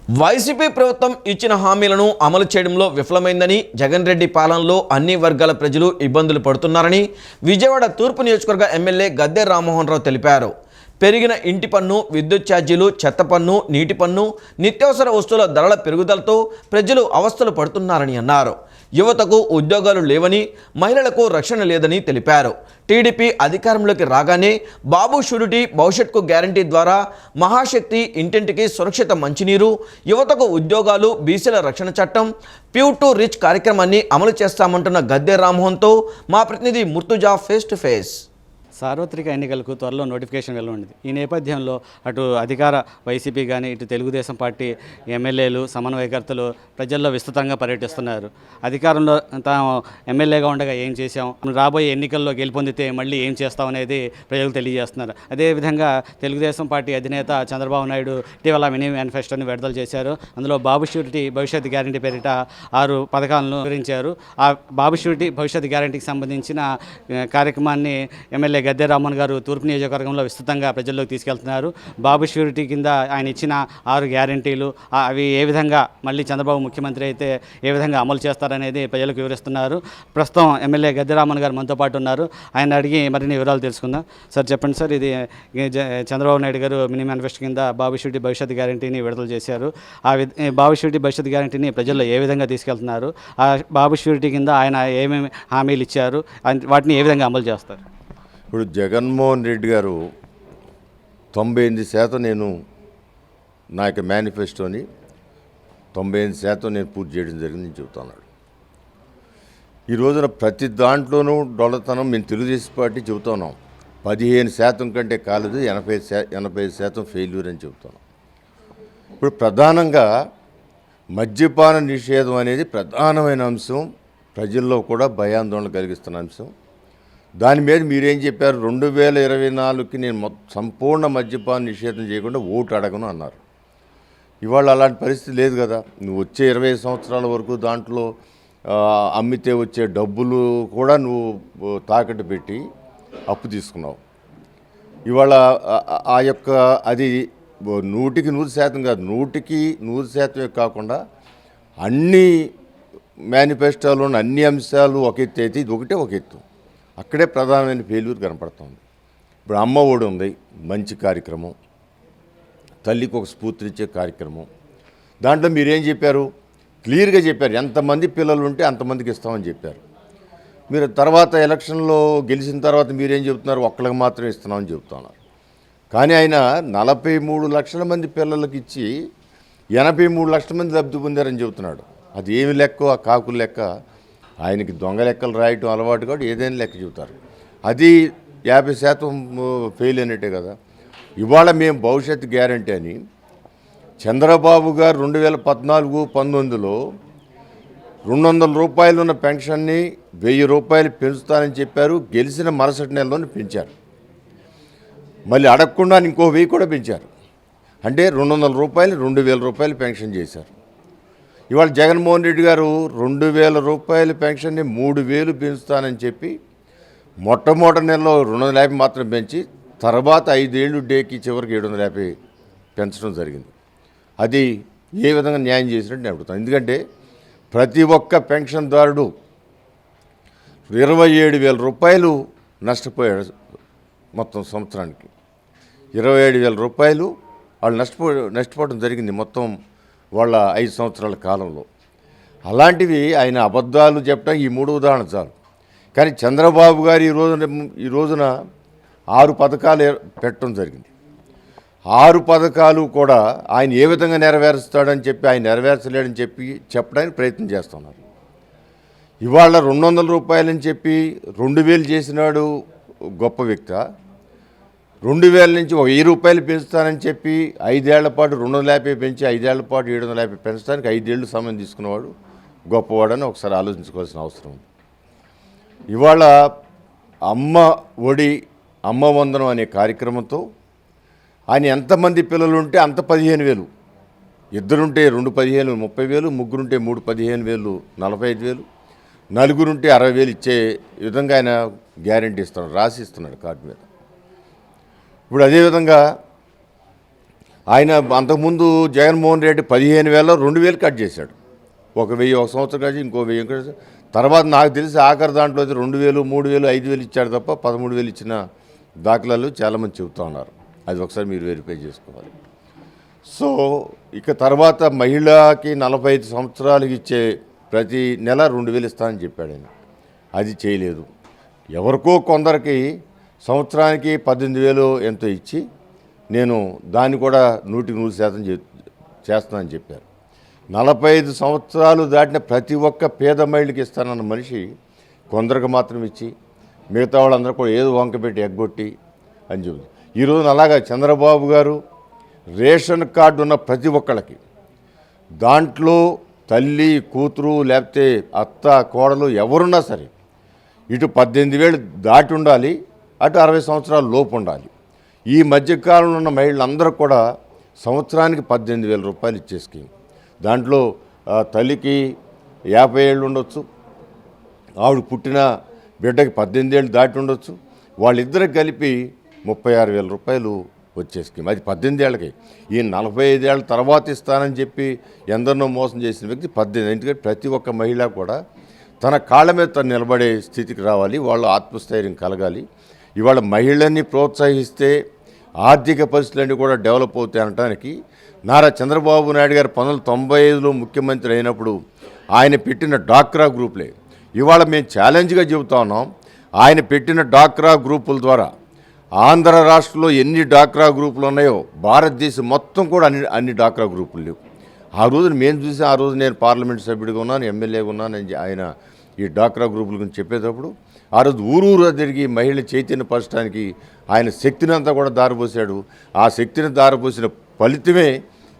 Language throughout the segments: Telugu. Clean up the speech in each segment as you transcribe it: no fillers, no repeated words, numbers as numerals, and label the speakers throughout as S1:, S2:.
S1: వైసీపీ ప్రభుత్వం ఇచ్చిన హామీలను అమలు చేయడంలో విఫలమైందని, జగన్ రెడ్డి పాలనలో అన్ని వర్గాల ప్రజలు ఇబ్బందులు పడుతున్నారని విజయవాడ తూర్పు నియోజకవర్గ ఎమ్మెల్యే గద్దె రామ్మోహన్ రావు తెలిపారు. పెరిగిన ఇంటి పన్ను, విద్యుత్ ఛార్జీలు, చెత్త పన్ను, నీటి పన్ను, నిత్యావసర వస్తువుల ధరల పెరుగుదలతో ప్రజలు అవస్థలు పడుతున్నారని అన్నారు. యువతకు ఉద్యోగాలు లేవని, మహిళలకు రక్షణ లేదని తెలిపారు. టీడీపీ అధికారంలోకి రాగానే బాబు షూరిటీ భవిష్యత్కు గ్యారంటీ ద్వారా మహాశక్తి, ఇంటింటికి సురక్షిత మంచినీరు, యువతకు ఉద్యోగాలు, బీసీల రక్షణ చట్టం, ప్యూర్ టు రిచ్ కార్యక్రమాన్ని అమలు చేస్తామంటున్న గద్దె రామ్మోహన్తో మా ప్రతినిధి ముర్తుజా ఫేస్ టు ఫేస్.
S2: సార్వత్రిక ఎన్నికలకు త్వరలో నోటిఫికేషన్ వెళ్ళనుంది. ఈ నేపథ్యంలో అటు అధికార వైసీపీ కానీ ఇటు తెలుగుదేశం పార్టీ ఎమ్మెల్యేలు, సమన్వయకర్తలు ప్రజల్లో విస్తృతంగా పర్యటిస్తున్నారు. అధికారంలో తాము ఎమ్మెల్యేగా ఉండగా ఏం చేశాం, రాబోయే ఎన్నికల్లో గెలుపొందితే మళ్ళీ ఏం చేస్తాం అనేది ప్రజలకు తెలియజేస్తున్నారు. అదేవిధంగా తెలుగుదేశం పార్టీ అధినేత చంద్రబాబు నాయుడు ఇటీవల మినీ మేనిఫెస్టోని విడుదల చేశారు. అందులో బాబు షూరిటీ భవిష్యత్ గ్యారంటీ పేరిట 6 పథకాలను వివరించారు. ఆ బాబు షూరిటీ భవిష్యత్ గ్యారంటీకి సంబంధించిన కార్యక్రమాన్ని ఎమ్మెల్యే గద్దె రామ్మోహన్ గారు తూర్పు నియోజకవర్గంలో విస్తృతంగా ప్రజల్లోకి తీసుకెళ్తున్నారు. బాబు షూరిటీ కింద ఆయన ఇచ్చిన 6 గ్యారంటీలు అవి ఏ విధంగా మళ్ళీ చంద్రబాబు ముఖ్యమంత్రి అయితే ఏ విధంగా అమలు చేస్తారనేది ప్రజలకు వివరిస్తున్నారు. ప్రస్తుతం ఎమ్మెల్యే గద్దె రామ్మోహన్ గారు మనతో పాటు ఉన్నారు. ఆయన అడిగి మరిన్ని వివరాలు తెలుసుకుందాం. సార్ చెప్పండి సార్, ఇది చంద్రబాబు నాయుడు గారు మినీ మేనిఫెస్టో కింద బాబు షూరిటీ భవిష్యత్ గ్యారంటీని విడుదల చేశారు. బాబు షూరిటీ భవిష్యత్ గ్యారంటీని ప్రజల్లో ఏ విధంగా తీసుకెళ్తున్నారు, ఆ బాబు షూరిటీ కింద ఆయన ఏమేమి హామీలు ఇచ్చారు, వాటిని ఏ విధంగా అమలు చేస్తారు?
S3: ఇప్పుడు జగన్మోహన్ రెడ్డి గారు 98% నేను నా యొక్క మేనిఫెస్టోని 98% నేను పూర్తి చేయడం జరిగింది చెబుతున్నాడు. ఈ రోజున ప్రతి దాంట్లోనూ డొల్లతనం మేము తెలుగుదేశం పార్టీ చెబుతున్నాం. 15% కంటే కాలేదు, 85% ఫెయిల్యూర్ అని చెబుతున్నాం. ఇప్పుడు ప్రధానంగా మద్యపాన నిషేధం అనేది ప్రధానమైన అంశం, ప్రజల్లో కూడా భయాందోళన కలిగిస్తున్న అంశం. దాని మీద మీరేం చెప్పారు, 2024కి నేను సంపూర్ణ మద్యపాన నిషేధం చేయకుండా ఓటు అడగను అన్నారు. ఇవాళ అలాంటి పరిస్థితి లేదు కదా. నువ్వు వచ్చే 20 సంవత్సరాల వరకు దాంట్లో అమ్మితే వచ్చే డబ్బులు కూడా నువ్వు తాకట్టు పెట్టి అప్పు తీసుకున్నావు. ఇవాళ ఆ యొక్క అది 100కి 100% కాదు, 100కి 100% కాకుండా అన్ని మేనిఫెస్టోలోని అన్ని అంశాలు ఒక ఎత్తు అయితే ఇది ఒకటే ఒక ఎత్తు. అక్కడే ప్రధానమైన ఫెయిల్యూర్ కనపడుతుంది. ఇప్పుడు అమ్మ ఒడి ఉంది, మంచి కార్యక్రమం, తల్లికి ఒక స్ఫూర్తినిచ్చే కార్యక్రమం. దాంట్లో మీరేం చెప్పారు, క్లియర్గా చెప్పారు, ఎంతమంది పిల్లలు ఉంటే అంతమందికి ఇస్తామని చెప్పారు. మీరు తర్వాత ఎలక్షన్లో గెలిచిన తర్వాత మీరేం చెబుతున్నారు, ఒక్కళ్ళకి మాత్రమే ఇస్తున్నామని చెబుతున్నారు. కానీ ఆయన 43 లక్షల మంది పిల్లలకి ఇచ్చి 83 లక్షల మంది లబ్ధి పొందారని చెబుతున్నాడు. అది ఏమి లెక్క, ఆ కాకుల లెక్క. ఆయనకి దొంగ లెక్కలు రాయటం అలవాటు కాబట్టి ఏదైనా లెక్క చెబుతారు. అది 50% ఫెయిల్ అయినట్టే కదా. ఇవాళ మేము భవిష్యత్ గ్యారంటీ అని చంద్రబాబు గారు 2014-19లో 200 రూపాయలు ఉన్న పెన్షన్ని 1000 రూపాయలు పెంచుతానని చెప్పారు. గెలిచిన మరుసటి నెలలోనే పెంచారు. మళ్ళీ అడగకుండా ఇంకో 1000 కూడా పెంచారు. అంటే 200 రూపాయలు 2000 రూపాయలు పెన్షన్ చేశారు. ఇవాళ జగన్మోహన్ రెడ్డి గారు 2000 రూపాయల పెన్షన్ని 3000 పెంచుతానని చెప్పి మొట్టమొదటి నెలలో 250 మాత్రం పెంచి తర్వాత 5 ఏళ్ళు డేకి చివరికి 750 పెంచడం జరిగింది. అది ఏ విధంగా న్యాయం చేసినట్టు నేను అడుగుతాను. ఎందుకంటే ప్రతి ఒక్క పెన్షన్దారుడు 27,000 రూపాయలు నష్టపోయాడు. మొత్తం సంవత్సరానికి 27,000 రూపాయలు వాళ్ళు నష్టపోవడం జరిగింది మొత్తం వాళ్ళ 5 సంవత్సరాల కాలంలో. అలాంటివి ఆయన అబద్ధాలు చెప్పడం ఈ 3 ఉదాహరణ చాలు. కానీ చంద్రబాబు గారు ఈ రోజున 6 పథకాలు పెట్టడం జరిగింది. 6 పథకాలు కూడా ఆయన ఏ విధంగా నెరవేరుస్తాడని చెప్పి, ఆయన నెరవేర్చలేడని చెప్పడానికి ప్రయత్నం చేస్తున్నారు. ఇవాళ 200 రూపాయలని చెప్పి 2000 చేసినాడు గొప్ప వ్యక్తి. 2000 నుంచి 1000 రూపాయలు పెంచుతానని చెప్పి 5 ఏళ్ల పాటు 250 పెంచి 5 ఏళ్ల పాటు 750 పెంచడానికి 5 ఏళ్ళు సమయం తీసుకున్నవాడు గొప్పవాడని ఒకసారి ఆలోచించుకోవాల్సిన అవసరం ఉంది. ఇవాళ అమ్మ ఒడి, అమ్మ వందనం అనే కార్యక్రమంతో ఆయన ఎంతమంది పిల్లలు ఉంటే అంత 15,000, ఇద్దరుంటే 2 15,000 30,000, ముగ్గురుంటే 3 15,000 45,000, నలుగురుంటే 60,000 ఇచ్చే విధంగా ఆయన గ్యారెంటీ ఇస్తున్నాడు, రాసి ఇస్తున్నాడు కార్డు మీద. ఇప్పుడు అదేవిధంగా ఆయన అంతకుముందు జగన్మోహన్ రెడ్డి 15,000 2,000 కట్ చేశాడు. 1,000 ఒక సంవత్సరం కాదు, ఇంకో 1,000 తర్వాత నాకు తెలిసి ఆఖరి దాంట్లో 2,000, 3,000, 5,000 ఇచ్చాడు తప్ప 13,000 ఇచ్చిన దాఖలాలు చాలామంది చెబుతూ ఉన్నారు. అది ఒకసారి మీరు వెరిఫై చేసుకోవాలి. సో ఇక తర్వాత మహిళకి 45 సంవత్సరాలకి ఇచ్చే ప్రతి నెల 2,000 ఇస్తానని చెప్పాడు ఆయన. అది చేయలేదు. ఎవరికో కొందరికి సంవత్సరానికి 18,000 ఎంతో ఇచ్చి నేను దాన్ని కూడా 100% చేస్తానని చెప్పారు. 45 సంవత్సరాలు దాటిన ప్రతి ఒక్క పేద మహిళకి ఇస్తానన్న మనిషి కొందరికి మాత్రం ఇచ్చి మిగతా వాళ్ళందరూ కూడా ఏదో వంక పెట్టి ఎగ్గొట్టి అని చెబుతుంది. ఈరోజు అలాగా చంద్రబాబు గారు రేషన్ కార్డు ఉన్న ప్రతి ఒక్కళ్ళకి దాంట్లో తల్లి, కూతురు, లేకపోతే అత్త, కోడలు ఎవరున్నా సరే ఇటు 18,000 దాటి ఉండాలి, అటు 60 సంవత్సరాల లోపు ఉండాలి. ఈ మధ్యకాలంలో ఉన్న మహిళలందరూ కూడా సంవత్సరానికి 18,000 రూపాయలు ఇచ్చే స్కీమ్. దాంట్లో తల్లికి 50 ఏళ్ళు ఉండొచ్చు, ఆవిడ పుట్టిన బిడ్డకి 18 ఏళ్ళు దాటి ఉండొచ్చు. వాళ్ళిద్దరికి కలిపి 36,000 రూపాయలు వచ్చే స్కీమ్. అది 18 ఏళ్ళకి. ఈ 45 ఏళ్ళ తర్వాత ఇస్తానని చెప్పి ఎందరినో మోసం చేసిన వ్యక్తి 18. ఎందుకంటే ప్రతి ఒక్క మహిళ కూడా తన కాళ్ళ మీద తను నిలబడే స్థితికి రావాలి, వాళ్ళు ఆత్మస్థైర్యం కలగాలి. ఇవాళ మహిళల్ని ప్రోత్సహిస్తే ఆర్థిక పరిస్థితులన్నీ కూడా డెవలప్ అవుతాయి అనడానికి నారా చంద్రబాబు నాయుడు గారు 1995లో ముఖ్యమంత్రి అయినప్పుడు ఆయన పెట్టిన డాక్రా గ్రూపులే ఇవాళ మేము ఛాలెంజ్గా చెబుతా ఉన్నాం. ఆయన పెట్టిన డాక్రా గ్రూపుల ద్వారా ఆంధ్ర రాష్ట్రంలో ఎన్ని డాక్రా గ్రూపులు ఉన్నాయో భారతదేశం మొత్తం కూడా అన్ని డాక్రా గ్రూపులు లేవు. ఆ రోజున మేము చూసి, ఆ రోజు నేను పార్లమెంట్ సభ్యుడిగా ఉన్నాను, ఎమ్మెల్యేగా ఉన్నాను. ఆయన ఈ డాక్రా గ్రూపుల గురించి చెప్పేటప్పుడు ఆ రోజు ఊరూరా తిరిగి మహిళ చైతన్యపరచడానికి ఆయన శక్తిని అంతా కూడా దారిపోసాడు. ఆ శక్తిని దారిపోసిన ఫలితమే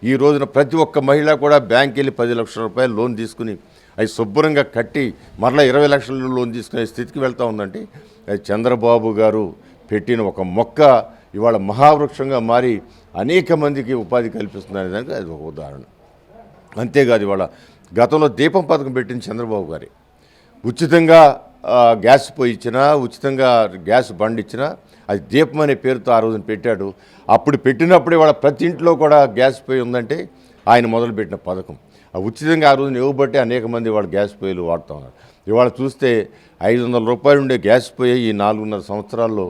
S3: ఈ రోజున ప్రతి ఒక్క మహిళ కూడా బ్యాంక్ వెళ్ళి 10 లక్షల రూపాయలు లోన్ తీసుకుని అవి శుభ్రంగా కట్టి మరలా 20 లక్షల లోన్ తీసుకునే స్థితికి వెళ్తూ ఉందంటే అది చంద్రబాబు గారు పెట్టిన ఒక మొక్క ఇవాళ మహావృక్షంగా మారి అనేక మందికి ఉపాధి కల్పిస్తుందనే దానికి అది ఒక ఉదాహరణ. అంతేకాదు ఇవాళ గతంలో దీపం పథకం పెట్టిన చంద్రబాబు గారి ఉచితంగా గ్యాస్ పొయ్యి ఇచ్చినా, ఉచితంగా గ్యాస్ బండ్ ఇచ్చినా అది దీపం అనే పేరుతో ఆ రోజున పెట్టాడు. అప్పుడు పెట్టినప్పుడు ఇవాళ ప్రతి ఇంట్లో కూడా గ్యాస్ పొయ్యి ఉందంటే ఆయన మొదలుపెట్టిన పథకం. ఆ ఉచితంగా ఆ రోజున ఇవ్వబట్టి అనేక మంది ఇవాళ గ్యాస్ పొయ్యిలు వాడుతూ ఉన్నారు. ఇవాళ చూస్తే 500 రూపాయలు ఉండే గ్యాస్ పొయ్యి ఈ 4.5 సంవత్సరాల్లో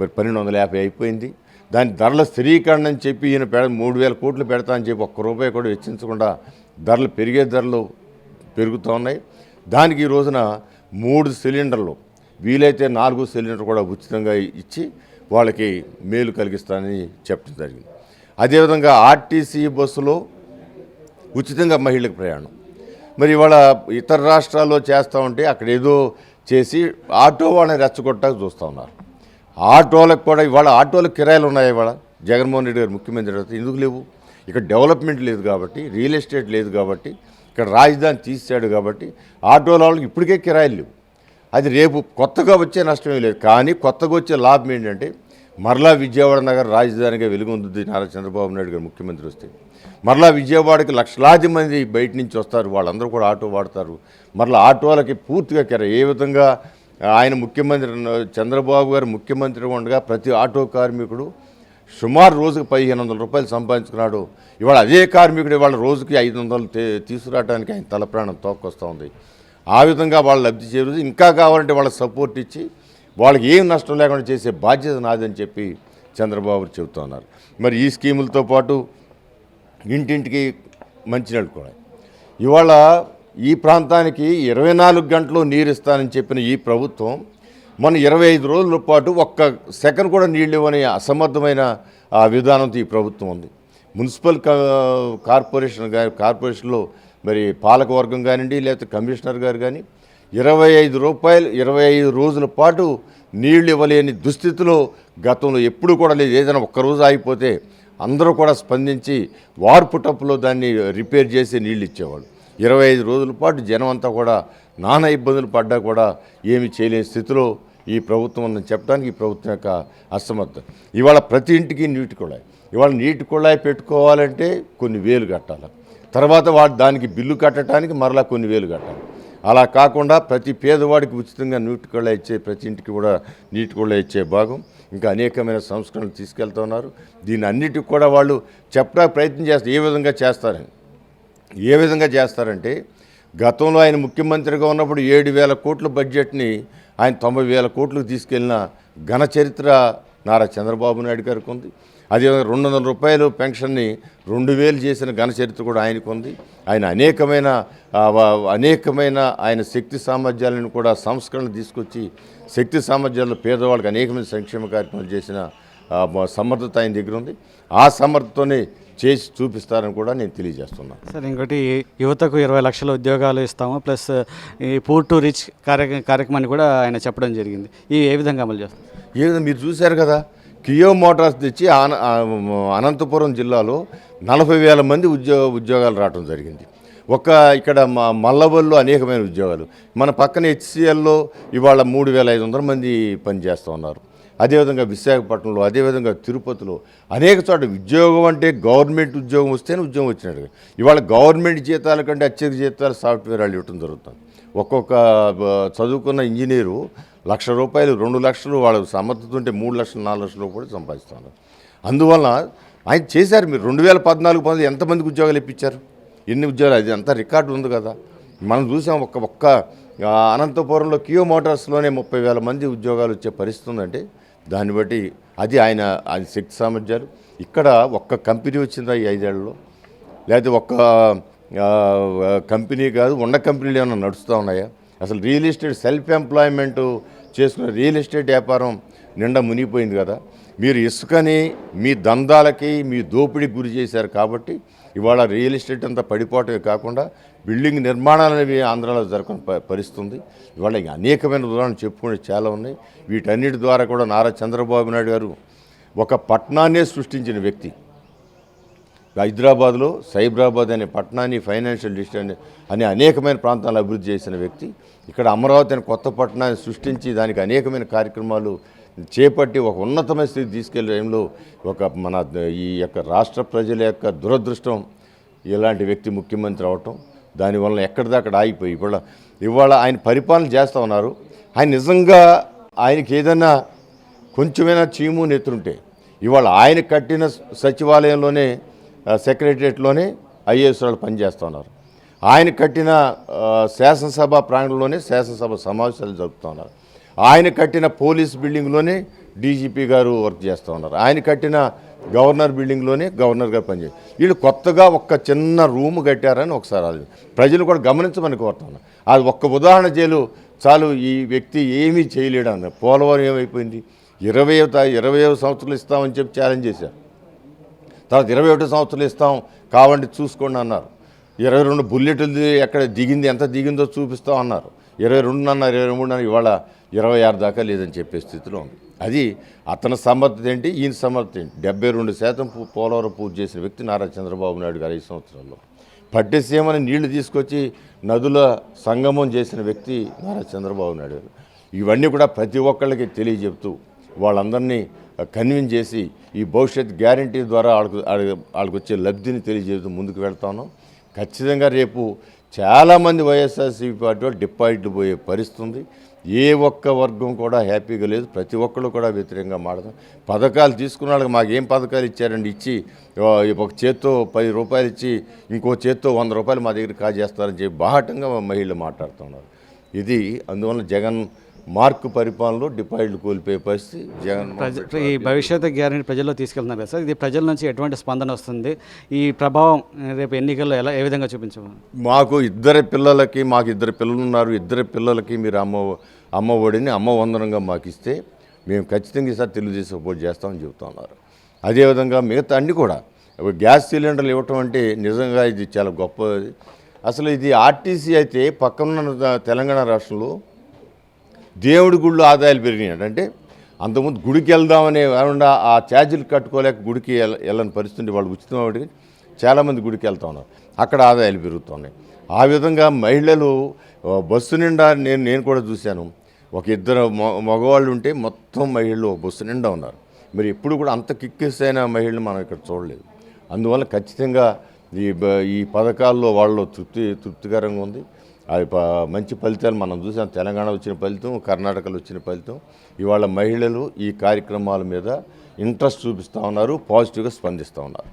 S3: మరి 1,250 అయిపోయింది. దాని ధరల స్థిరీకరణ అని చెప్పి ఈయన 3,000 కోట్లు పెడతా అని చెప్పి ఒక్క రూపాయి కూడా వెచ్చించకుండా ధరలు పెరుగుతూ ఉన్నాయి. దానికి ఈ రోజున 3 సిలిండర్లు వీలైతే 4 సిలిండర్ కూడా ఉచితంగా ఇచ్చి వాళ్ళకి మేలు కలిగిస్తానని చెప్పడం జరిగింది. అదేవిధంగా ఆర్టీసీ బస్సులో ఉచితంగా మహిళలకు ప్రయాణం. మరి ఇవాళ ఇతర రాష్ట్రాల్లో చేస్తూ ఉంటే అక్కడ ఏదో చేసి ఆటో వాళ్ళని రెచ్చగొట్టడానికి చూస్తూ ఉన్నారు. ఆటోలకు కూడా ఇవాళ ఆటోలకు కిరాయిలు ఉన్నాయి. ఇవాళ జగన్మోహన్ రెడ్డి గారు ముఖ్యమంత్రి అయితే ఎందుకు లేవు? ఇక్కడ డెవలప్మెంట్ లేదు కాబట్టి, రియల్ ఎస్టేట్ లేదు కాబట్టి, ఇక్కడ రాజధాని తీసాడు కాబట్టి ఆటోల వాళ్ళకి ఇప్పటికే కిరాయిలు లేవు. అది రేపు కొత్తగా వచ్చే నష్టమే లేదు. కానీ కొత్తగా వచ్చే లాభం ఏంటంటే మరలా విజయవాడ నగర రాజధానిగా వెలుగొందుద్ది నారా చంద్రబాబు నాయుడు గారు ముఖ్యమంత్రి వస్తే. మరలా విజయవాడకి లక్షలాది మంది బయట నుంచి వస్తారు, వాళ్ళందరూ కూడా ఆటో వాడతారు. మరలా ఆటోలకి పూర్తిగా ఏ విధంగా ఆయన ముఖ్యమంత్రి చంద్రబాబు గారు ముఖ్యమంత్రి ఉండగా ప్రతి ఆటో కార్మికుడు సుమారు రోజుకు 1,500 రూపాయలు సంపాదించుకున్నాడు. ఇవాళ అదే కార్మికుడు ఇవాళ రోజుకి 500 తీసుకురావడానికి ఆయన తలప్రాణం తోక్కొస్తూ ఉంది. ఆ విధంగా వాళ్ళు లబ్ధి చేరుది. ఇంకా కావాలంటే వాళ్ళకి సపోర్ట్ ఇచ్చి వాళ్ళకి ఏం నష్టం లేకుండా చేసే బాధ్యత నాదని చెప్పి చంద్రబాబు చెబుతున్నారు. మరి ఈ స్కీములతో పాటు ఇంటింటికి మంచినీళ్ళు కూడా ఇవాళ ఈ ప్రాంతానికి 24 గంటలు నీరు ఇస్తానని చెప్పిన ఈ ప్రభుత్వం మన 25 రోజుల పాటు ఒక్క సెకండ్ కూడా నీళ్ళు ఇవ్వని అసమర్థమైన విధానంతో ఈ ప్రభుత్వం ఉంది. మున్సిపల్ కార్పొరేషన్లో మరి పాలకవర్గం కానివ్వండి, లేకపోతే కమిషనర్ గారు కానీ 25 రోజుల పాటు నీళ్లు ఇవ్వలేని దుస్థితిలో గతంలో ఎప్పుడు కూడా లేదు. ఏదైనా ఒక్కరోజు ఆగిపోతే అందరూ కూడా స్పందించి వార్పు టప్పులో దాన్ని రిపేర్ చేసి నీళ్ళు ఇచ్చేవాళ్ళు. 25 రోజుల పాటు జనం అంతా కూడా నానా ఇబ్బందులు పడ్డా కూడా ఏమి చేయలేని స్థితిలో ఈ ప్రభుత్వం ఉందని చెప్పడానికి ఈ ప్రభుత్వం యొక్క అసమర్థత. ఇవాళ ప్రతి ఇంటికి నీటి కుళాయి. ఇవాళ నీటి కుళాయి పెట్టుకోవాలంటే కొన్ని వేలు కట్టాలి. తర్వాత దానికి బిల్లు కట్టడానికి మరలా కొన్ని వేలు కట్టాలి. అలా కాకుండా ప్రతి పేదవాడికి ఉచితంగా నీటి కుళాయి ఇచ్చే, ప్రతి ఇంటికి కూడా నీటి కుళాయి ఇచ్చే భాగం ఇంకా అనేకమైన సంస్కరణలు తీసుకెళ్తున్నారు. దీన్ని అన్నిటికి కూడా వాళ్ళు చెప్పడానికి ప్రయత్నం చేస్తారు. ఏ విధంగా చేస్తారంటే గతంలో ఆయన ముఖ్యమంత్రిగా ఉన్నప్పుడు 7,000 కోట్ల బడ్జెట్ని ఆయన 90,000 కోట్లకు తీసుకెళ్లిన ఘన చరిత్ర నారా చంద్రబాబు నాయుడు గారికి ఉంది. అదేవిధంగా 200 రూపాయలు పెన్షన్ని 2,000 చేసిన ఘన చరిత్ర కూడా ఆయనకు ఉంది. ఆయన అనేకమైన ఆయన శక్తి సామర్థ్యాలను కూడా సంస్కరణ తీసుకొచ్చి శక్తి సామర్థ్యాల్లో పేదవాళ్ళకి అనేకమైన సంక్షేమ కార్యక్రమాలు చేసిన సమర్థత ఆయన దగ్గర ఉంది. ఆ సమర్థతతోనే చేసి చూపిస్తారని కూడా నేను తెలియజేస్తున్నాను.
S2: సార్, ఇంకోటి యువతకు 20 లక్షల ఉద్యోగాలు ఇస్తాము, ప్లస్ ఈ పూర్ టు రిచ్ కార్యక్రమాన్ని కూడా ఆయన చెప్పడం జరిగింది. ఇవి ఏ విధంగా అమలు చేస్తారు?
S3: ఏ విధంగా మీరు చూశారు కదా, కియో మోటార్స్ తెచ్చి అనంతపురం జిల్లాలో 40,000 మంది ఉద్యోగాలు రావడం జరిగింది. ఇక్కడ మల్లవల్లో అనేకమైన ఉద్యోగాలు. మన పక్కన హెచ్సిఎల్లో ఇవాళ 3,500 మంది పనిచేస్తూ ఉన్నారు. అదేవిధంగా విశాఖపట్నంలో, అదేవిధంగా తిరుపతిలో అనేక చోట్ల ఉద్యోగం అంటే గవర్నమెంట్ ఉద్యోగం వస్తేనే ఉద్యోగం వచ్చినట్టు. ఇవాళ గవర్నమెంట్ జీతాల కంటే అత్యధిక జీతాలు సాఫ్ట్వేర్ వాళ్ళు ఇవ్వడం జరుగుతుంది. ఒక్కొక్క చదువుకున్న ఇంజనీరు ₹1,00,000, 2 లక్షలు వాళ్ళ సమర్థత ఉంటే 3 లక్షలు, 4 లక్షలు కూడా సంపాదిస్తున్నారు. అందువల్ల ఆయన చేశారు. మీరు 2014 ఎంతమందికి ఉద్యోగాలు ఇప్పించారు? ఎన్ని ఉద్యోగాలు? అది అంతా రికార్డు ఉంది కదా. మనం చూసాం ఒక్క అనంతపురంలో కియో మోటార్స్లోనే 30,000 మంది ఉద్యోగాలు వచ్చే పరిస్థితి ఉందంటే దాన్ని బట్టి అది ఆయన శక్తి సామర్థ్యాలు. ఇక్కడ ఒక్క కంపెనీ వచ్చిందా ఈ 5 ఏళ్లలో? లేకపోతే ఒక్క కంపెనీ కాదు, ఉన్న కంపెనీలు ఏమైనా నడుస్తూ ఉన్నాయా? అసలు రియల్ ఎస్టేట్ సెల్ఫ్ ఎంప్లాయ్మెంట్ చేసుకునే రియల్ ఎస్టేట్ వ్యాపారం నిండా మునిగిపోయింది కదా. మీరు ఇసుకని మీ దందాలకి, మీ దోపిడీకి గురి చేశారు కాబట్టి ఇవాళ రియల్ ఎస్టేట్ అంతా పడిపోవటమే కాకుండా బిల్డింగ్ నిర్మాణాలు అనేవి ఆంధ్రాలో జరగని పరిస్థితుంది. ఇవాళ అనేకమైన ఉదాహరణలు చెప్పుకునే చాలా ఉన్నాయి. వీటన్నిటి ద్వారా కూడా నారా చంద్రబాబు నాయుడు గారు ఒక పట్టణాన్నే సృష్టించిన వ్యక్తి. హైదరాబాద్లో సైబరాబాద్ అనే పట్టణాన్ని ఫైనాన్షియల్ డిస్ట్రిక్ట్ అనే అనేకమైన ప్రాంతాలను అభివృద్ధి చేసిన వ్యక్తి. ఇక్కడ అమరావతి అనే కొత్త పట్టణాన్ని సృష్టించి దానికి అనేకమైన కార్యక్రమాలు చేపట్టి ఒక ఉన్నతమైన స్థితి తీసుకెళ్లడంలో మన ఈ యొక్క రాష్ట్ర ప్రజల యొక్క దురదృష్టం ఇలాంటి వ్యక్తి ముఖ్యమంత్రి అవటం. దానివల్ల ఎక్కడిదక్కడ ఆగిపోయి ఇవాళ ఆయన పరిపాలన చేస్తూ ఉన్నారు. ఆయన నిజంగా ఆయనకి ఏదైనా కొంచెమైనా చీము నెత్తుంటే ఇవాళ ఆయన కట్టిన సచివాలయంలోనే సెక్రటరియట్లోనే ఐఏఎస్ వాళ్ళు పనిచేస్తూ ఉన్నారు. ఆయన కట్టిన శాసనసభ ప్రాంగణంలోనే శాసనసభ సమావేశాలు జరుపుతూ ఉన్నారు. ఆయన కట్టిన పోలీస్ బిల్డింగ్లోనే డీజీపీ గారు వర్క్ చేస్తూ ఉన్నారు. ఆయన కట్టిన గవర్నర్ బిల్డింగ్లోనే గవర్నర్ గారు పనిచేస్తారు. వీళ్ళు కొత్తగా ఒక్క చిన్న రూమ్ కట్టారని ఒకసారి అది ప్రజలు కూడా గమనించమని కోరుతున్నారు. అది ఒక్క ఉదాహరణ చేయలు చాలు, ఈ వ్యక్తి ఏమీ చేయలేడు అన్నారు. పోలవరం ఏమైపోయింది? 20వ సంవత్సరాలు ఇస్తామని చెప్పి ఛాలెంజ్ చేశారు. తర్వాత 21 సంవత్సరాలు ఇస్తాం కావండి చూసుకోండి అన్నారు. 22 బుల్లెట్లు ఎక్కడ దిగింది, ఎంత దిగిందో చూపిస్తాం అన్నారు. 22 అన్నారు, 23 అన్నారు. ఇవాళ 26 దాకా లేదని చెప్పే స్థితిలో ఉంది. అది అతని సమర్థత ఏంటి, ఈయన సమర్థత ఏంటి? 72% పోలవరం పూర్తి చేసిన వ్యక్తి నారా చంద్రబాబు నాయుడు గారు 5 సంవత్సరాల్లో. పట్టిసీమని నీళ్లు తీసుకొచ్చి నదుల సంగమం చేసిన వ్యక్తి నారా చంద్రబాబు నాయుడు గారు. ఇవన్నీ కూడా ప్రతి ఒక్కళ్ళకి తెలియజెప్తూ వాళ్ళందరినీ కన్విన్స్ చేసి ఈ భవిష్యత్ గ్యారంటీ ద్వారా వాళ్ళకి వచ్చే లబ్ధిని తెలియజేస్తూ ముందుకు వెళ్తాను. ఖచ్చితంగా రేపు చాలామంది వైఎస్ఆర్సీపీ పార్టీ వాళ్ళు డిపాజిట్లు పోయే పరిస్థితి ఉంది. ఏ ఒక్క వర్గం కూడా హ్యాపీగా లేదు. ప్రతి ఒక్కళ్ళు కూడా వ్యతిరేకంగా మాట్లాడతాం. పథకాలు తీసుకున్న వాళ్ళకి మాకేం పథకాలు ఇచ్చారండి, ఇచ్చి ఒక చేత్తో 10 రూపాయలు ఇచ్చి ఇంకో చేత్తో 100 రూపాయలు మా దగ్గర కాజేస్తారని చెప్పి బాహటంగా మహిళలు మాట్లాడుతున్నారు. ఇది అందువల్ల జగన్ మార్కు పరిపాలనలో డిపాజిట్లు కోల్పోయే పరిస్థితి జగన్.
S2: ఈ భవిష్యత్తు గ్యారెంటీ ప్రజల్లో తీసుకెళ్తున్నారు కదా సార్, ఇది ప్రజల నుంచి ఎటువంటి స్పందన వస్తుంది? ఈ ప్రభావం రేపు ఎన్నికల్లో ఏ విధంగా చూపించమని?
S3: మాకు ఇద్దరు పిల్లలు ఉన్నారు. ఇద్దరు పిల్లలకి మీరు అమ్మ ఒడిని అమ్మ వందనంగా మాకు ఇస్తే మేము ఖచ్చితంగా ఈసారి తెలుగుదేశం సపోర్ట్ చేస్తామని చెబుతా ఉన్నారు. అదేవిధంగా మిగతా అన్నీ కూడా గ్యాస్ సిలిండర్లు ఇవ్వటం అంటే నిజంగా ఇది చాలా గొప్పది. అసలు ఇది ఆర్టీసీ అయితే పక్కనున్న తెలంగాణ రాష్ట్రంలో దేవుడి గుళ్ళు ఆదాయాలు పెరిగినాయి. అంటే అంతకుముందు గుడికి వెళ్దామనే కాకుండా ఆ ఛార్జీలు కట్టుకోలేక గుడికి వెళ్ళని పరిస్థితి. వాళ్ళు ఉచితం వాడికి చాలామంది గుడికి వెళ్తూ ఉన్నారు. అక్కడ ఆదాయాలు పెరుగుతున్నాయి. ఆ విధంగా మహిళలు బస్సు నిండా నేను కూడా చూశాను. ఒక ఇద్దరు మగవాళ్ళు ఉంటే మొత్తం మహిళలు బస్సు నిండా ఉన్నారు. మరి ఎప్పుడు కూడా అంత కిక్కిస్తైన మహిళలు మనం ఇక్కడ చూడలేదు. అందువల్ల ఖచ్చితంగా ఈ పథకాల్లో వాళ్ళు తృప్తికరంగా ఉంది. అవి మంచి ఫలితాలు మనం చూసాం. తెలంగాణ వచ్చిన ఫలితం, కర్ణాటకలో వచ్చిన ఫలితం. ఇవాళ మహిళలు ఈ కార్యక్రమాల మీద ఇంట్రెస్ట్ చూపిస్తూ ఉన్నారు, పాజిటివ్గా స్పందిస్తూ ఉన్నారు.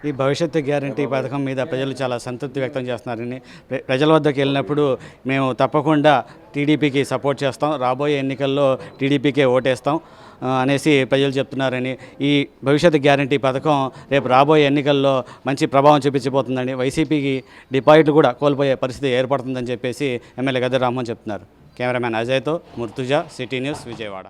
S2: ఈ భవిష్యత్తు గ్యారంటీ పథకం మీద ప్రజలు చాలా సంతృప్తి వ్యక్తం చేస్తున్నారని, ప్రజల వద్దకు వెళ్ళినప్పుడు మేము తప్పకుండా టీడీపీకి సపోర్ట్ చేస్తాం, రాబోయే ఎన్నికల్లో టీడీపీకే ఓటేస్తాం అనేసి ప్రజలు చెప్తున్నారని, ఈ భవిష్యత్తు గ్యారంటీ పథకం రేపు రాబోయే ఎన్నికల్లో మంచి ప్రభావం చూపించబోతుందని, వైసీపీకి డిపాజిట్లు కూడా కోల్పోయే పరిస్థితి ఏర్పడుతుందని చెప్పేసి ఎమ్మెల్యే గద్దె రామ్మోహన్ చెప్తున్నారు. కెమెరామ్యాన్ అజయ్తో ముర్తుజా, సిటీ న్యూస్, విజయవాడ.